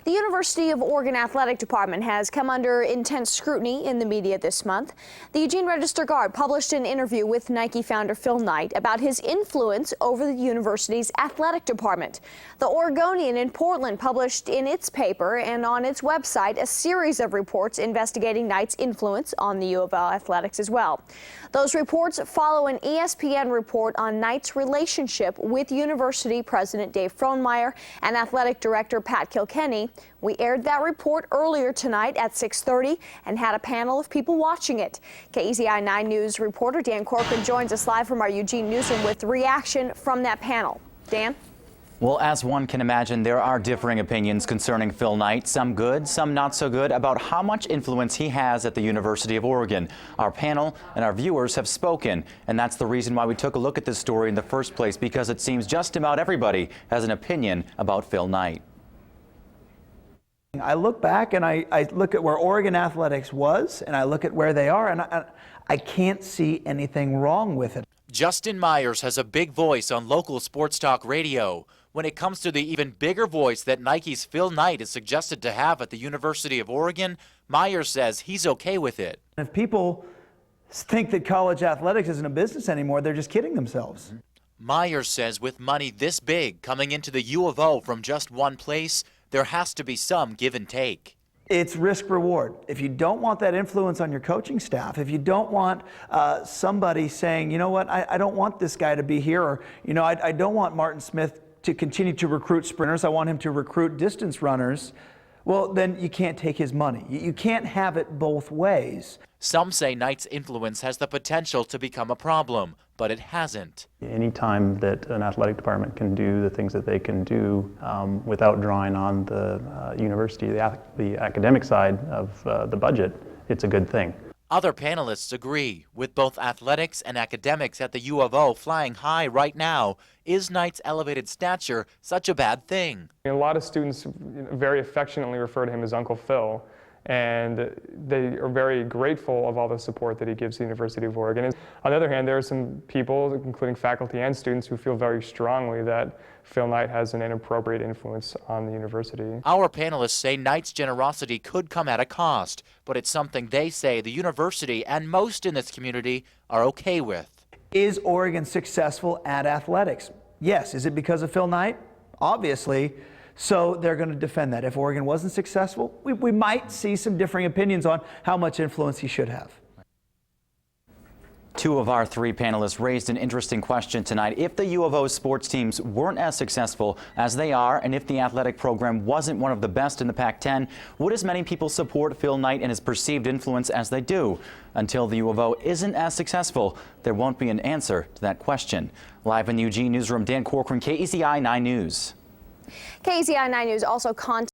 The University of Oregon Athletic Department has come under intense scrutiny in the media this month. The Eugene Register-Guard published an interview with Nike founder Phil Knight about his influence over the university's athletic department. The Oregonian in Portland published in its paper and on its website a series of reports investigating Knight's influence on the U of L athletics as well. Those reports follow an ESPN report on Knight's relationship with University President Dave Frohnmeyer and athletic director Pat Kilkenny. We aired that report earlier tonight at 6:30 and had a panel of people watching it. KSCR 9 News reporter Dan Corcoran joins us live from our Eugene newsroom with reaction from that panel. Dan? Well, as one can imagine, there are differing opinions concerning Phil Knight, some good, some not so good, about how much influence he has at the University of Oregon. Our panel and our viewers have spoken, and that's the reason why we took a look at this story in the first place, because it seems just about everybody has an opinion about Phil Knight. I look back and I look at where Oregon athletics was, and I look at where they are, and I can't see anything wrong with it. Justin Myers has a big voice on local sports talk radio. When it comes to the even bigger voice that Nike's Phil Knight is suggested to have at the University of Oregon, Myers says he's okay with it. If people think that college athletics isn't a business anymore, they're just kidding themselves. Myers says with money this big coming into the U of O from just one place, there has to be some give and take. It's risk reward. If you don't want that influence on your coaching staff, if you don't want somebody saying, you know what, I don't want this guy to be here, or, you know, I don't want Martin Smith to continue to recruit sprinters, I want him to recruit distance runners, well, then you can't take his money. You can't have it both ways. Some say Knight's influence has the potential to become a problem, but it hasn't. Anytime that an athletic department can do the things that they can do without drawing on the university, the academic side of the budget, it's a good thing. Other panelists agree. With both athletics and academics at the U of O flying high right now, is Knight's elevated stature such a bad thing? A lot of students very affectionately refer to him as Uncle Phil, and they are very grateful of all the support that he gives the University of Oregon. And on the other hand, there are some people, including faculty and students, who feel very strongly that Phil Knight has an inappropriate influence on the university. Our panelists say Knight's generosity could come at a cost, but it's something they say the university and most in this community are okay with. Is Oregon successful at athletics? Yes. Is it because of Phil Knight? Obviously. So they're going to defend that. If Oregon wasn't successful, we might see some differing opinions on how much influence he should have. Two of our three panelists raised an interesting question tonight. If the U of O sports teams weren't as successful as they are, and if the athletic program wasn't one of the best in the Pac-10, would as many people support Phil Knight and his perceived influence as they do? Until the U of O isn't as successful, there won't be an answer to that question. Live in the Eugene newsroom, Dan Corcoran, KSCR 9 News. KSCR 9 News also contacted